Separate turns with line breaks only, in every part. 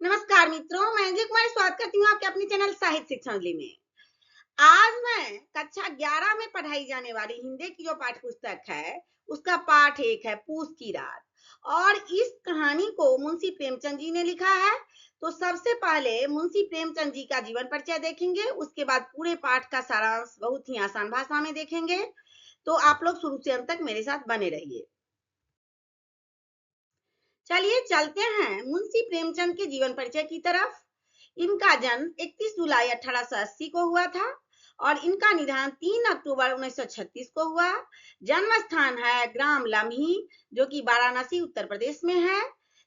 नमस्कार मित्रों, मैं अंजलि कुमारी स्वागत करती हूँ आपके अपने चैनल साहित्य शिक्षण में। आज मैं कक्षा 11 में पढ़ाई जाने वाली हिंदी की जो पाठ्य पुस्तक है, उसका पाठ 1 है पूस की रात। और इस कहानी को मुंशी प्रेमचंद जी ने लिखा है। तो सबसे पहले मुंशी प्रेमचंद जी का जीवन परिचय देखेंगे, उसके बाद पूरे पाठ का सारांश बहुत ही आसान भाषा में देखेंगे। तो आप लोग शुरू से अंत तक मेरे साथ बने रहिए। चलिए चलते हैं मुंशी प्रेमचंद के जीवन परिचय की तरफ। इनका जन्म 31 जुलाई 1880 को हुआ था और इनका निधन 3 अक्टूबर 1936 को हुआ। जन्म स्थान है ग्राम लम्ही, जो कि वाराणसी उत्तर प्रदेश में है।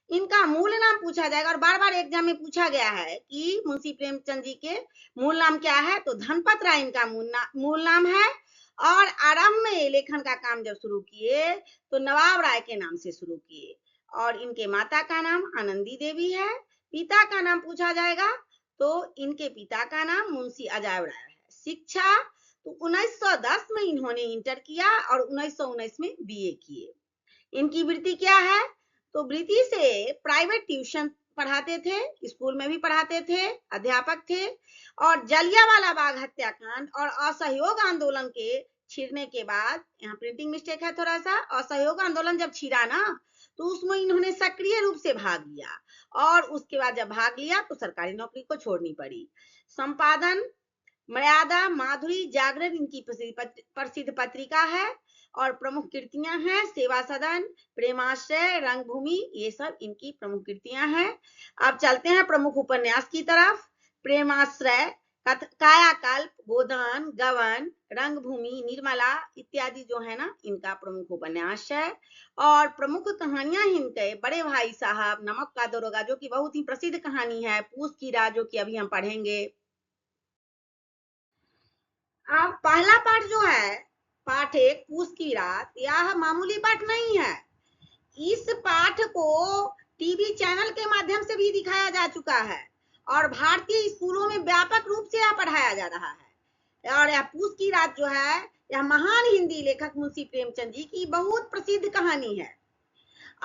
इनका मूल नाम पूछा जाएगा और बार बार एग्जाम में पूछा गया है कि मुंशी प्रेमचंद जी के मूल नाम क्या है। तो धनपत राय इनका मूल नाम है। और आरंभ में लेखन का काम जब शुरू किए तो नवाब राय के नाम से शुरू किए। और इनके माता का नाम आनंदी देवी है। पिता का नाम पूछा जाएगा तो इनके पिता का नाम मुंशी अजायब राय है। शिक्षा तो 1910 में इन्होंने इंटर किया और 1919 में बीए किए। इनकी वृत्ति क्या है? तो वृत्ति से प्राइवेट ट्यूशन पढ़ाते थे, स्कूल में भी पढ़ाते थे, अध्यापक थे। और जलियांवाला बाग हत्याकांड और असहयोग आंदोलन के छिड़ने के बाद, यहाँ प्रिंटिंग मिस्टेक है थोड़ा सा, असहयोग आंदोलन जब छिड़ा ना तो उसमें इन्होंने सक्रिय रूप से भाग लिया। और उसके बाद जब भाग लिया तो सरकारी नौकरी को छोड़नी पड़ी। संपादन मर्यादा, माधुरी, जागरण इनकी प्रसिद्ध पत्रिका है। और प्रमुख कृतियां हैं सेवा सदन, प्रेमाश्रय, रंगभूमि, ये सब इनकी प्रमुख कृतियां हैं। अब चलते हैं प्रमुख उपन्यास की तरफ। प्रेमाश्रय, कायाकल्प, गोदान, गवन, रंगभूमि, निर्मला इत्यादि जो है ना, इनका प्रमुख उपन्यास है। और प्रमुख कहानियां इनके बड़े भाई साहब, नमक का दरोगा, जो कि बहुत ही प्रसिद्ध कहानी है, पूस की रात, जो कि अभी हम पढ़ेंगे। अब पहला पाठ जो है, पाठ 1 पूस की रात, यह मामूली पाठ नहीं है। इस पाठ को टीवी चैनल के माध्यम से भी दिखाया जा चुका है और भारतीय स्कूलों में व्यापक रूप से यह पढ़ाया जा रहा है। और यह पूस की रात जो है, यह महान हिंदी लेखक मुंशी प्रेमचंद जी की बहुत प्रसिद्ध कहानी है।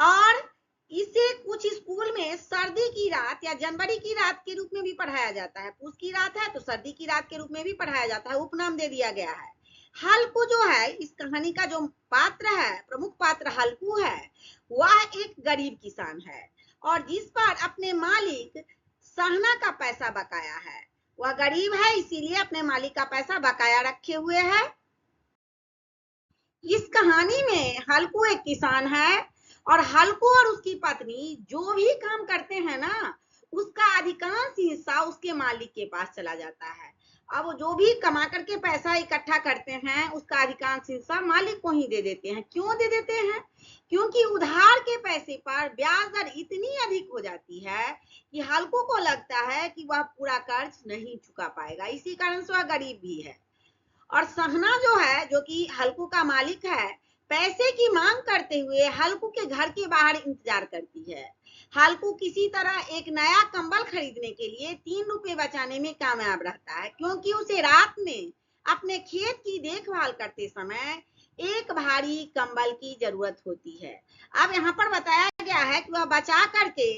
और इसे कुछ स्कूल में सर्दी की रात या जनवरी की रात के रूप में भी पढ़ाया जाता है। पूस की रात है तो सर्दी की रात के रूप में भी पढ़ाया जाता है, उपनाम दे दिया गया है। हल्कू जो है, इस कहानी का जो पात्र है, प्रमुख पात्र हल्कू है, वह एक गरीब किसान है और जिस पर अपने मालिक सहना का पैसा बकाया है। वह गरीब है, इसीलिए अपने मालिक का पैसा बकाया रखे हुए है। इस कहानी में हल्कू एक किसान है और हल्कू और उसकी पत्नी जो भी काम करते हैं ना, उसका अधिकांश हिस्सा उसके मालिक के पास चला जाता है। अब जो भी कमा करके पैसा इकट्ठा करते हैं, उसका अधिकांश हिस्सा मालिक को ही दे देते हैं। क्यों दे देते हैं? क्योंकि उधार के पैसे पर ब्याज दर इतनी अधिक हो जाती है कि हल्कू को लगता है कि वह पूरा कर्ज नहीं चुका पाएगा, इसी कारण से वह गरीब भी है। और सहना जो है, जो कि हल्कू का मालिक है, पैसे की मांग करते हुए हल्कू के घर के बाहर इंतजार करती है। हल्कू किसी तरह एक नया कंबल खरीदने के लिए 3 रुपए बचाने में कामयाब रहता है, क्योंकि उसे रात में अपने खेत की देखभाल करते समय एक भारी कंबल की जरूरत होती है। अब यहाँ पर बताया गया है कि वह बचा करके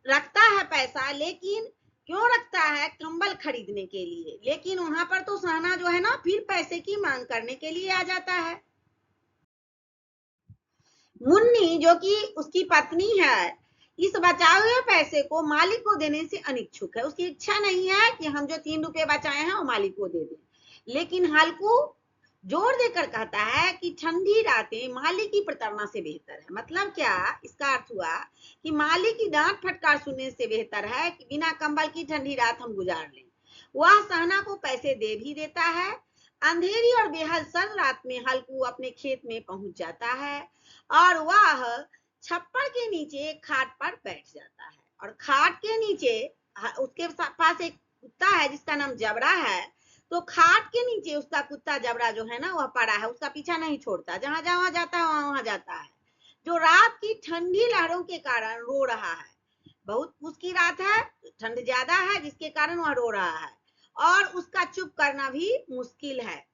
रखता है पैसा, लेकिन क्यों रखता है? कंबल खरीदने के लिए। लेकिन वहां पर तो सहना जो है ना, फिर पैसे की मांग करने के लिए आ जाता है। मुन्नी, जो कि उसकी पत्नी है, इस बचाए हुए पैसे को मालिक को देने से अनिच्छुक है। उसकी इच्छा नहीं है कि हम जो 3 रुपए बचाए हैं वो मालिक को दे दें। लेकिन हल्कू जोर देकर कहता है कि ठंडी रातें मालिक की प्रताड़ना से बेहतर है। मतलब क्या? इसका अर्थ हुआ कि मालिक की डांट फटकार सुनने से बेहतर है कि बिना कंबल की ठंडी रात हम गुजार लें। वह सहना को पैसे दे भी देता है। अंधेरी और बेहद सर्द रात में हल्कू अपने खेत में पहुंच जाता है और वह छप्पर के नीचे खाट पर बैठ जाता है। और खाट के नीचे उसके पास एक कुत्ता है जिसका नाम जबरा है। तो खाट के नीचे उसका कुत्ता जबरा जो है ना, वह पड़ा है, उसका पीछा नहीं छोड़ता, जहां जहां जाता है वहां वहां जाता है। जो रात की ठंडी लहरों के कारण रो रहा है। बहुत उसकी रात है, ठंड ज्यादा है, जिसके कारण वह रो रहा है और उसका चुप करना भी मुश्किल है।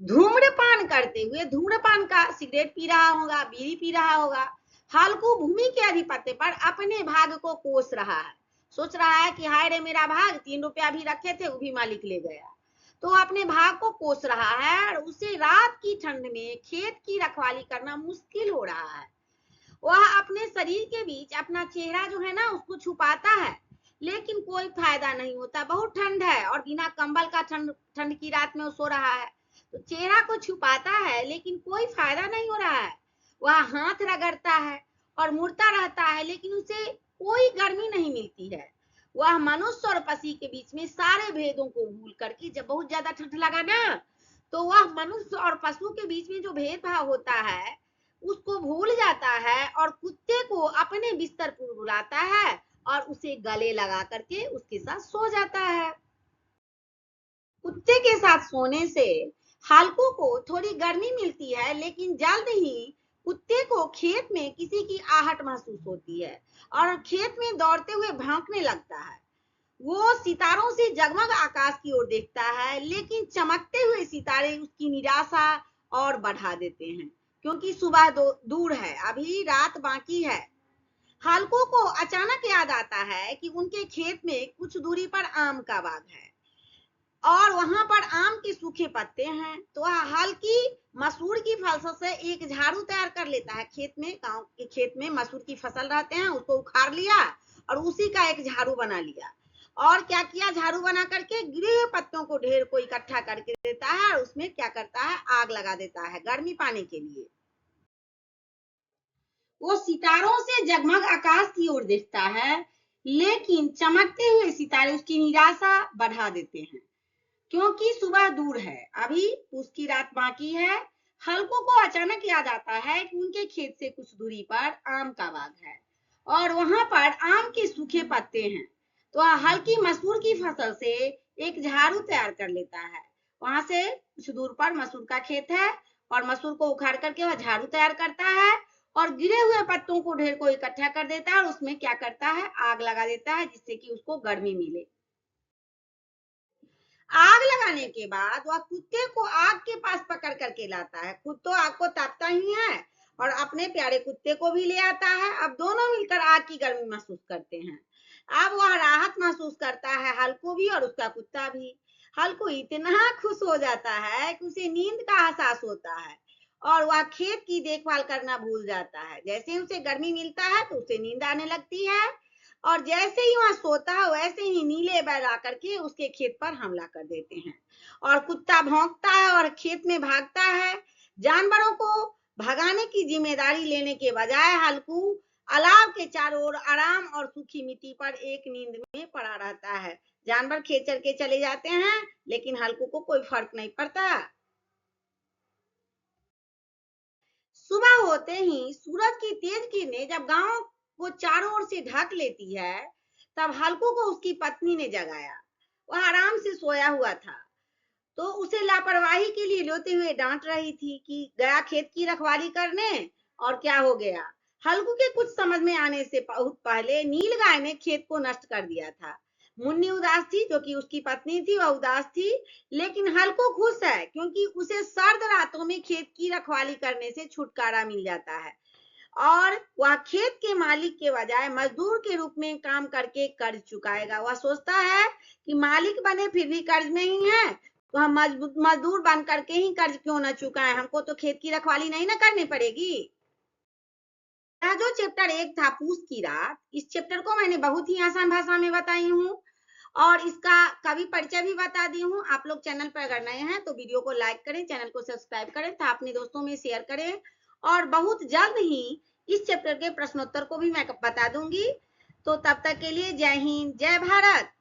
धूम्रपान करते हुए, धूम्रपान का सिगरेट पी रहा होगा, बीड़ी पी रहा होगा, हालकू भूमि के अधिपत्य पर अपने भाग को कोस रहा है, सोच रहा है कि हाय रे मेरा भाग, 3 रुपया भी रखे थे वो भी मालिक ले गया। तो अपने भाग को कोस रहा है और उसे रात की ठंड में खेत की रखवाली करना मुश्किल हो रहा है। वह अपने शरीर के बीच अपना चेहरा जो है ना उसको छुपाता है, लेकिन कोई फायदा नहीं होता। बहुत ठंड है और बिना कंबल का ठंड की रात में वो सो रहा है। तो चेहरा को छुपाता है लेकिन कोई फायदा नहीं हो रहा है। वह हाथ रगड़ता है और मुड़ता रहता है, लेकिन उसे कोई गर्मी नहीं मिलती है। वह मनुष्य और पसी के बीच में सारे भेदों को भूल करके, जब बहुत ज्यादा ठंड लगा ना, तो वह मनुष्य और पशु के बीच में जो भेदभाव होता है उसको भूल जाता है और कुत्ते को अपने बिस्तर पर बुलाता है और उसे गले लगा करके उसके साथ सो जाता है। कुत्ते के साथ सोने से हालकू को थोड़ी गर्मी मिलती है, लेकिन जल्द ही कुत्ते को खेत में किसी की आहट महसूस होती है और खेत में दौड़ते हुए भौंकने लगता है। वो सितारों से जगमग आकाश की ओर देखता है, लेकिन चमकते हुए सितारे उसकी निराशा और बढ़ा देते हैं, क्योंकि सुबह दूर है, अभी रात बाकी है। हालकू को अचानक याद आता है कि उनके खेत में कुछ दूरी पर आम का बाग है और वहां पर आम के सूखे पत्ते हैं। तो वह हल्की मसूर की फसल से एक झाड़ू तैयार कर लेता है। खेत में, गांव के खेत में मसूर की फसल रहते हैं, उसको उखाड़ लिया और उसी का एक झाड़ू बना लिया। और क्या किया, झाड़ू बना करके गिरे हुए पत्तों को ढेर को इकट्ठा करके देता है और उसमें क्या करता है, आग लगा देता है गर्मी पाने के लिए। वो सितारों से जगमग आकाश की ओर देखता है, लेकिन चमकते हुए सितारे उसकी निराशा बढ़ा देते हैं, क्योंकि सुबह दूर है, अभी उसकी रात बाकी है। हल्को को अचानक याद आता है कि उनके खेत से कुछ दूरी पर आम का बाग है और वहां पर आम के सूखे पत्ते हैं। तो हल्की मसूर की फसल से एक झाड़ू तैयार कर लेता है। वहां से कुछ दूर पर मसूर का खेत है और मसूर को उखाड़ करके वह झाड़ू तैयार करता है और गिरे हुए पत्तों को ढेर को इकट्ठा कर देता है और उसमें क्या करता है, आग लगा देता है, जिससे कि उसको गर्मी मिले। आग लगाने के बाद वह कुत्ते को आग के पास पकड़ करके लाता है। खुद तो आग को तापता ही है और अपने प्यारे कुत्ते को भी ले आता है। अब दोनों मिलकर आग की गर्मी महसूस करते हैं। अब वह राहत महसूस करता है, हल्कू भी और उसका कुत्ता भी। हल्कू इतना खुश हो जाता है कि उसे नींद का एहसास होता है और वह खेत की देखभाल करना भूल जाता है। जैसे ही उसे गर्मी मिलता है तो उसे नींद आने लगती है और जैसे ही वहां सोता है वैसे ही नीले बैल आकर के उसके खेत पर हमला कर देते हैं और कुत्ता भौंकता है और खेत में भागता है। जानवरों को भगाने की जिम्मेदारी लेने के बजाय हल्कू अलाव के चारों ओर आराम और सूखी मिट्टी पर एक नींद में पड़ा रहता है। जानवर खेत चल के चले जाते हैं, लेकिन हल्कू को कोई फर्क नहीं पड़ता। सुबह होते ही सूरज की तेज किरणें जब गांव को चारों ओर से ढक लेती है, तब हल्कू को उसकी पत्नी ने जगाया। वह आराम से सोया हुआ था, तो उसे लापरवाही के लिए रोते हुए डांट रही थी कि गया खेत की रखवाली करने और क्या हो गया। हल्कू के कुछ समझ में आने से बहुत पहले नील गाय ने खेत को नष्ट कर दिया था। मुन्नी उदास थी, जो कि उसकी पत्नी थी, वह उदास थी, लेकिन हल्कू खुश है क्योंकि उसे सर्द रातों में खेत की रखवाली करने से छुटकारा मिल जाता है और वह खेत के मालिक के बजाय मजदूर के रूप में काम करके कर्ज चुकाएगा। वह सोचता है कि मालिक बने फिर भी कर्ज में ही है, तो हम मजदूर बन करके ही कर्ज क्यों ना चुकाएं, हमको तो खेत की रखवाली नहीं ना करनी पड़ेगी। यह जो चैप्टर 1 था, पूस की रात, इस चैप्टर को मैंने बहुत ही आसान भाषा में बताई हूँ और इसका कवि परिचय भी बता दी हूँ। आप लोग चैनल पर अगर नए हैं तो वीडियो को लाइक करें, चैनल को सब्सक्राइब करें तथा अपने दोस्तों में शेयर करें और बहुत जल्द ही इस चैप्टर के प्रश्नोत्तर को भी मैं बता दूंगी। तो तब तक के लिए जय हिंद, जय भारत।